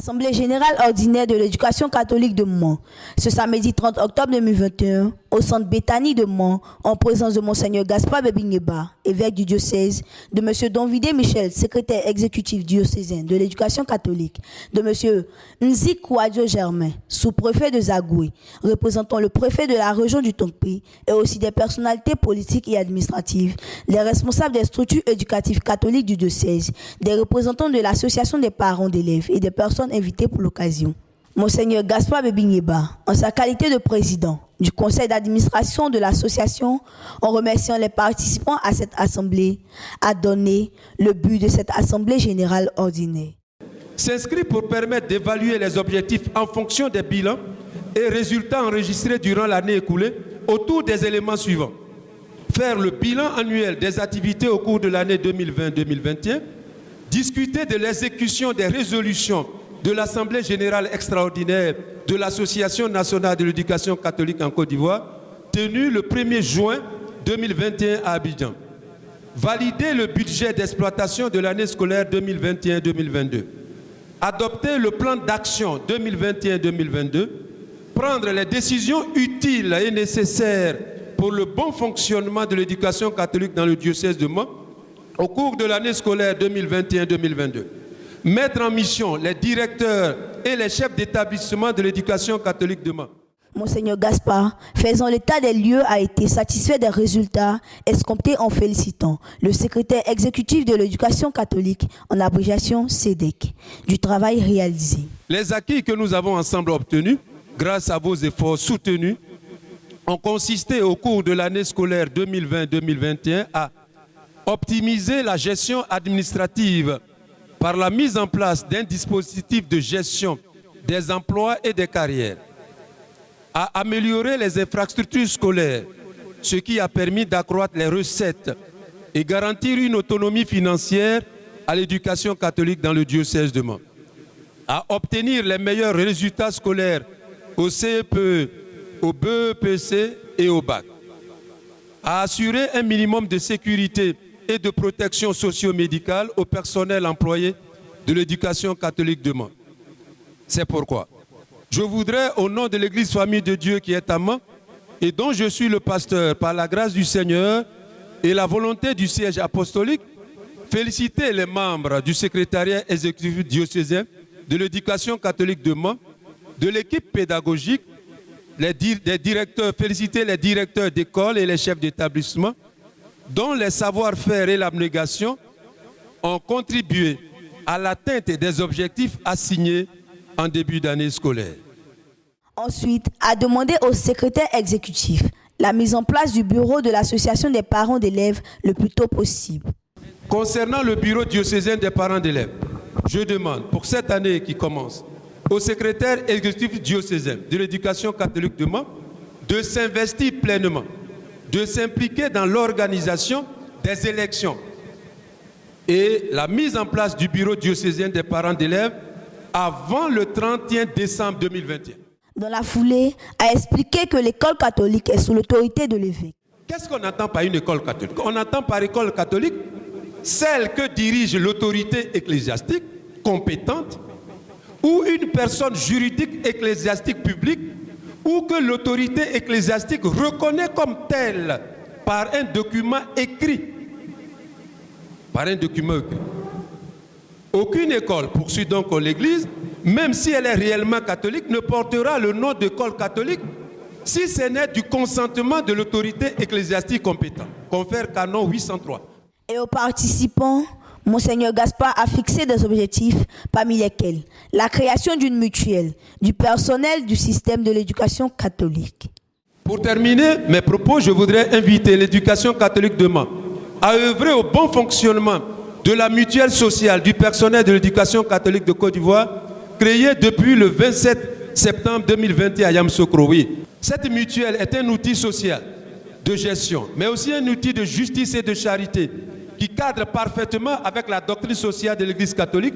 Assemblée générale ordinaire de l'éducation catholique de Mans, ce samedi 30 octobre 2021, au centre Béthanie de Mans, en présence de Monseigneur Gaspard Bebingueba, évêque du diocèse, de M. Donvidé Michel, secrétaire exécutif diocésain de l'éducation catholique, de M. Nzi Kouadio Germain, sous-préfet de Zagoué, représentant le préfet de la région du Tongpi, et aussi des personnalités politiques et administratives, les responsables des structures éducatives catholiques du diocèse, des représentants de l'association des parents d'élèves et des personnes invitées pour l'occasion. Monseigneur Gaspard Bebingueba, en sa qualité de président du conseil d'administration de l'association, en remerciant les participants à cette assemblée, a donné le but de cette assemblée générale ordinaire. S'inscrit pour permettre d'évaluer les objectifs en fonction des bilans et résultats enregistrés durant l'année écoulée autour des éléments suivants. Faire le bilan annuel des activités au cours de l'année 2020-2021, discuter de l'exécution des résolutions de l'Assemblée générale extraordinaire de l'Association nationale de l'éducation catholique en Côte d'Ivoire, tenue le 1er juin 2021 à Abidjan. Valider le budget d'exploitation de l'année scolaire 2021-2022. Adopter le plan d'action 2021-2022. Prendre les décisions utiles et nécessaires pour le bon fonctionnement de l'éducation catholique dans le diocèse de Mans au cours de l'année scolaire 2021-2022. Mettre en mission les directeurs et les chefs d'établissement de l'éducation catholique de Mans. Monseigneur Gaspard, faisant l'état des lieux, a été satisfait des résultats escomptés en félicitant le secrétaire exécutif de l'éducation catholique, en abréviation CEDEC, du travail réalisé. Les acquis que nous avons ensemble obtenus, grâce à vos efforts soutenus, ont consisté au cours de l'année scolaire 2020-2021 à optimiser la gestion administrative par la mise en place d'un dispositif de gestion des emplois et des carrières, à améliorer les infrastructures scolaires, ce qui a permis d'accroître les recettes et garantir une autonomie financière à l'éducation catholique dans le diocèse de Mans, à obtenir les meilleurs résultats scolaires au CEPE, au BEPC et au BAC, à assurer un minimum de sécurité et de protection socio-médicale au personnel employé de l'éducation catholique de Mans. C'est pourquoi je voudrais, au nom de l'Église Famille de Dieu qui est à Mans et dont je suis le pasteur par la grâce du Seigneur et la volonté du siège apostolique, féliciter les membres du secrétariat exécutif diocésain de l'éducation catholique de Mans, de l'équipe pédagogique, féliciter les directeurs d'école et les chefs d'établissement, dont les savoir-faire et l'abnégation ont contribué à l'atteinte des objectifs assignés en début d'année scolaire. Ensuite, a demandé au secrétaire exécutif la mise en place du bureau de l'association des parents d'élèves le plus tôt possible. Concernant le bureau diocésain des parents d'élèves, je demande pour cette année qui commence au secrétaire exécutif diocésain de l'éducation catholique de Mans de s'investir pleinement, de s'impliquer dans l'organisation des élections et la mise en place du bureau diocésain des parents d'élèves avant le 31 décembre 2021. Dans la foulée, a expliqué que l'école catholique est sous l'autorité de l'évêque. Qu'est-ce qu'on entend par une école catholique? On entend par école catholique celle que dirige l'autorité ecclésiastique compétente ou une personne juridique ecclésiastique publique ou que l'autorité ecclésiastique reconnaît comme telle par un document écrit. Par un document écrit. Aucune école, poursuit donc l'Église, même si elle est réellement catholique, ne portera le nom d'école catholique si ce n'est du consentement de l'autorité ecclésiastique compétente. Confère canon 803. Et aux participants, Monseigneur Gaspard a fixé des objectifs, parmi lesquels la création d'une mutuelle du personnel du système de l'éducation catholique. Pour terminer mes propos, je voudrais inviter l'éducation catholique de Mans à œuvrer au bon fonctionnement de la mutuelle sociale du personnel de l'éducation catholique de Côte d'Ivoire, créée depuis le 27 septembre 2021 à Yamoussoukro. Cette mutuelle est un outil social de gestion, mais aussi un outil de justice et de charité qui cadre parfaitement avec la doctrine sociale de l'Église catholique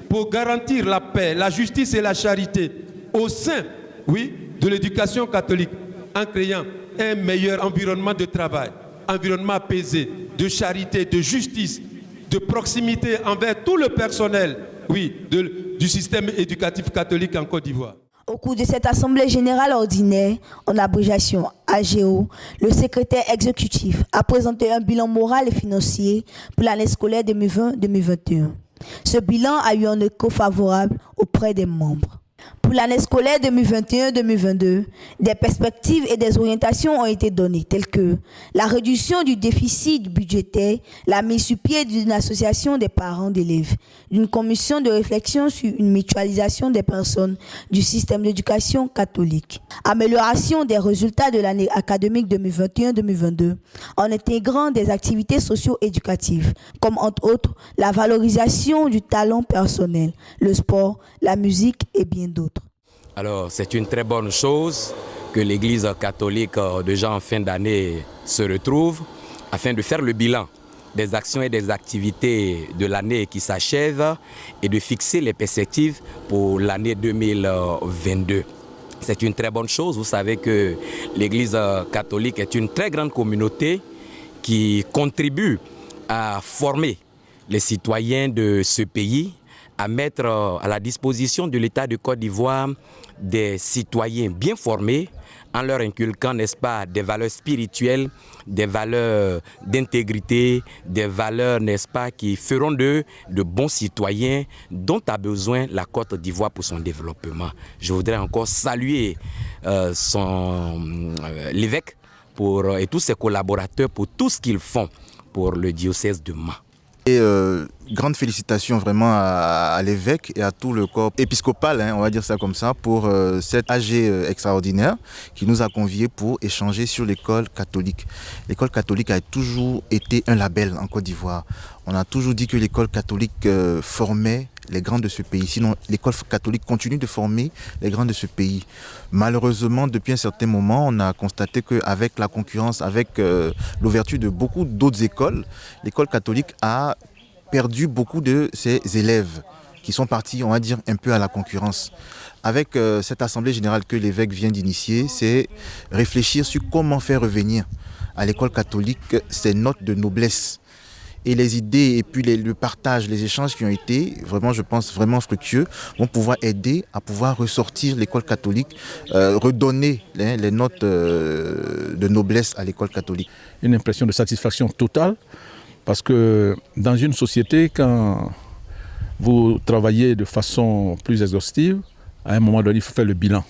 pour garantir la paix, la justice et la charité au sein, de l'éducation catholique en créant un meilleur environnement de travail, environnement apaisé, de charité, de justice, de proximité envers tout le personnel, de du système éducatif catholique en Côte d'Ivoire. Au cours de cette Assemblée générale ordinaire, en abréviation AGO, le secrétaire exécutif a présenté un bilan moral et financier pour l'année scolaire 2020-2021. Ce bilan a eu un écho favorable auprès des membres. Pour l'année scolaire 2021-2022, des perspectives et des orientations ont été données, telles que la réduction du déficit budgétaire, la mise sur pied d'une association des parents d'élèves, d'une commission de réflexion sur une mutualisation des personnes du système d'éducation catholique, amélioration des résultats de l'année académique 2021-2022 en intégrant des activités socio-éducatives, comme entre autres la valorisation du talent personnel, le sport, la musique et bien d'autres. Alors, c'est une très bonne chose que l'Église catholique déjà en fin d'année se retrouve afin de faire le bilan des actions et des activités de l'année qui s'achève et de fixer les perspectives pour l'année 2022. C'est une très bonne chose. Vous savez que l'Église catholique est une très grande communauté qui contribue à former les citoyens de ce pays, à mettre à la disposition de l'État de Côte d'Ivoire des citoyens bien formés en leur inculquant, n'est-ce pas, des valeurs spirituelles, des valeurs d'intégrité, des valeurs, n'est-ce pas, qui feront d'eux de bons citoyens dont a besoin la Côte d'Ivoire pour son développement. Je voudrais encore saluer l'évêque et tous ses collaborateurs pour tout ce qu'ils font pour le diocèse de Mans. Et grandes félicitations vraiment à l'évêque et à tout le corps épiscopal, on va dire ça comme ça, pour cette AG extraordinaire qui nous a conviés pour échanger sur l'école catholique. L'école catholique a toujours été un label en Côte d'Ivoire. On a toujours dit que l'école catholique formait les grands de ce pays. Sinon, l'école catholique continue de former les grands de ce pays. Malheureusement, depuis un certain moment, on a constaté qu'avec la concurrence, avec l'ouverture de beaucoup d'autres écoles, l'école catholique a perdu beaucoup de ses élèves qui sont partis, on va dire, un peu à la concurrence. Avec cette assemblée générale que l'évêque vient d'initier, c'est réfléchir sur comment faire revenir à l'école catholique ses notes de noblesse. Et les idées et puis le partage, les échanges qui ont été vraiment, je pense, vraiment fructueux vont pouvoir aider à pouvoir ressortir l'école catholique, redonner les notes de noblesse à l'école catholique. Une impression de satisfaction totale parce que dans une société, quand vous travaillez de façon plus exhaustive, à un moment donné, il faut faire le bilan.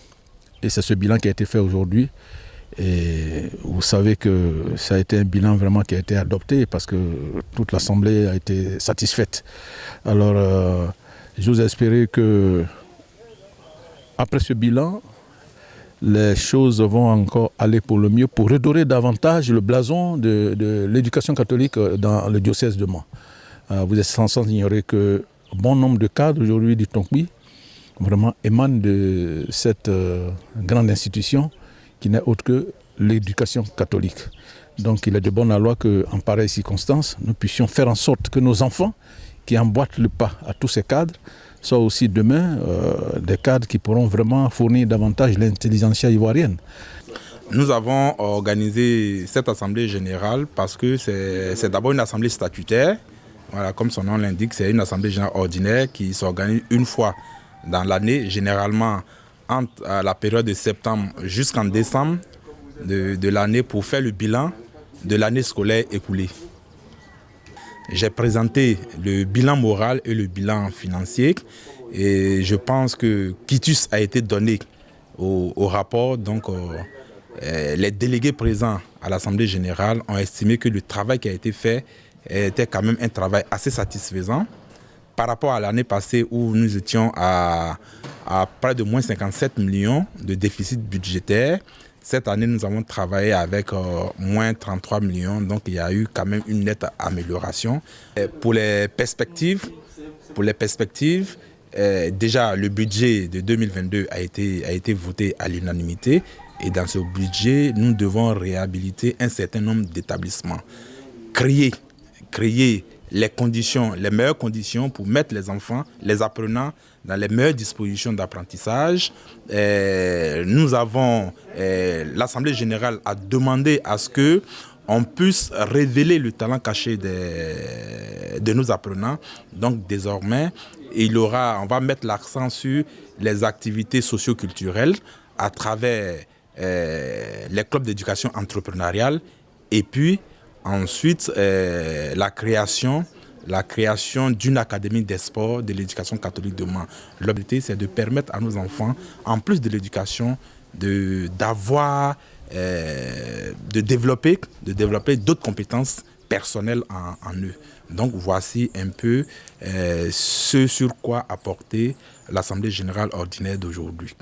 Et c'est ce bilan qui a été fait aujourd'hui. Et vous savez que ça a été un bilan vraiment qui a été adopté parce que toute l'Assemblée a été satisfaite. Alors, j'ose espérer que après ce bilan, les choses vont encore aller pour le mieux, pour redorer davantage le blason de l'éducation catholique dans le diocèse de Mans. Vous êtes sans ignorer que bon nombre de cadres aujourd'hui du Tonkbi vraiment émanent de cette grande institution qui n'est autre que l'éducation catholique. Donc il est de bonne loi qu'en pareille circonstance, nous puissions faire en sorte que nos enfants qui emboîtent le pas à tous ces cadres soient aussi demain des cadres qui pourront vraiment fournir davantage l'intelligentsia ivoirienne. Nous avons organisé cette assemblée générale parce que c'est d'abord une assemblée statutaire. Voilà, comme son nom l'indique, c'est une assemblée générale ordinaire qui s'organise une fois dans l'année, généralement entre la période de septembre jusqu'en décembre de l'année pour faire le bilan de l'année scolaire écoulée. J'ai présenté le bilan moral et le bilan financier et je pense que quitus a été donné au rapport. Donc, les délégués présents à l'Assemblée générale ont estimé que le travail qui a été fait était quand même un travail assez satisfaisant par rapport à l'année passée où nous étions à près de moins 57 millions de déficit budgétaire. Cette année, nous avons travaillé avec moins 33 millions, donc il y a eu quand même une nette amélioration. Et pour les perspectives, déjà le budget de 2022 a été voté à l'unanimité et dans ce budget, nous devons réhabiliter un certain nombre d'établissements, créer les meilleures conditions pour mettre les enfants, les apprenants dans les meilleures dispositions d'apprentissage. L'Assemblée générale a demandé à ce qu'on puisse révéler le talent caché de nos apprenants. Donc désormais, on va mettre l'accent sur les activités socio-culturelles à travers les clubs d'éducation entrepreneuriale et puis ensuite la création d'une académie des sports de l'éducation catholique de Mans. L'objectif, c'est de permettre à nos enfants, en plus de l'éducation, de développer d'autres compétences personnelles en eux. Donc voici un peu ce sur quoi a porté l'Assemblée générale ordinaire d'aujourd'hui.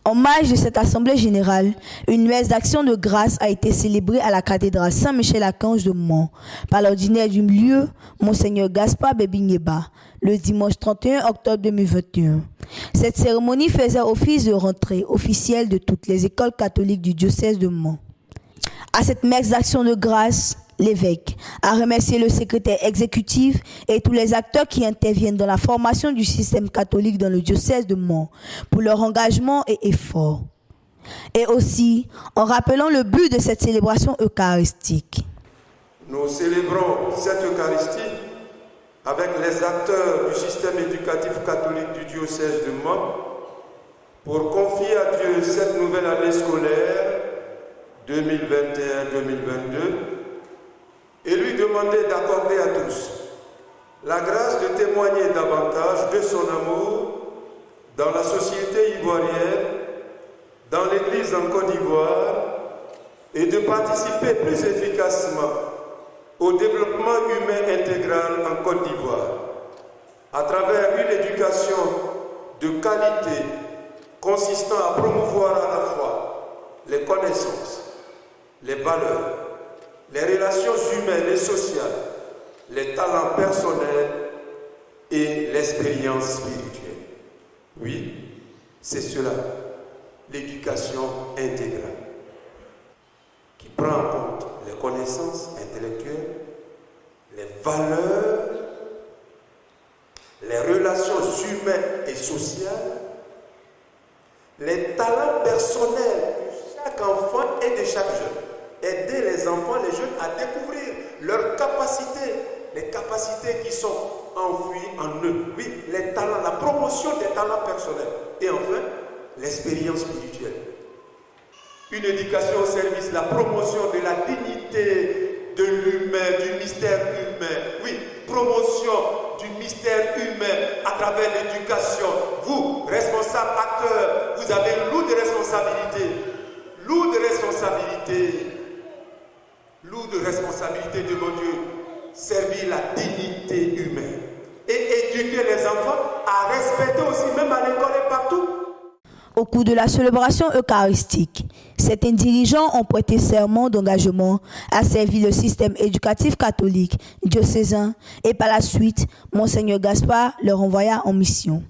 En marge de cette assemblée générale, une messe d'action de grâce a été célébrée à la cathédrale Saint-Michel-Archange de Mans par l'ordinaire du lieu, Monseigneur Gaspard Bebigneba, le dimanche 31 octobre 2021. Cette cérémonie faisait office de rentrée officielle de toutes les écoles catholiques du diocèse de Mans. À cette messe d'action de grâce, l'évêque a remercié le secrétaire exécutif et tous les acteurs qui interviennent dans la formation du système catholique dans le diocèse de Mans pour leur engagement et effort. Et aussi en rappelant le but de cette célébration eucharistique. Nous célébrons cette Eucharistie avec les acteurs du système éducatif catholique du diocèse de Mans pour confier à Dieu cette nouvelle année scolaire 2021-2022 et lui demander d'accorder à tous la grâce de témoigner davantage de son amour dans la société ivoirienne, dans l'Église en Côte d'Ivoire et de participer plus efficacement au développement humain intégral en Côte d'Ivoire à travers une éducation de qualité consistant à promouvoir à la fois les connaissances, les valeurs, les relations humaines et sociales, les talents personnels et l'expérience spirituelle. Oui, c'est cela, l'éducation intégrale, qui prend en compte les connaissances intellectuelles, les valeurs, les relations humaines et sociales, les talents personnels de chaque enfant et de chaque jeune. Aider les enfants, les jeunes à découvrir leurs capacités, les capacités qui sont enfouies en eux. Oui, les talents, la promotion des talents personnels. Et enfin, l'expérience spirituelle. Une éducation au service, la promotion de la dignité de l'humain, du mystère humain. Oui, promotion du mystère humain à travers l'éducation. Vous, responsables, acteurs, vous avez une lourde responsabilité. Lourde responsabilité. Lourde responsabilité devant Dieu, servir la dignité humaine et éduquer les enfants à respecter aussi, même à l'école et partout. Au cours de la célébration eucharistique, certains dirigeants ont prêté serment d'engagement à servir le système éducatif catholique diocésain et par la suite, Monseigneur Gaspard leur envoya en mission.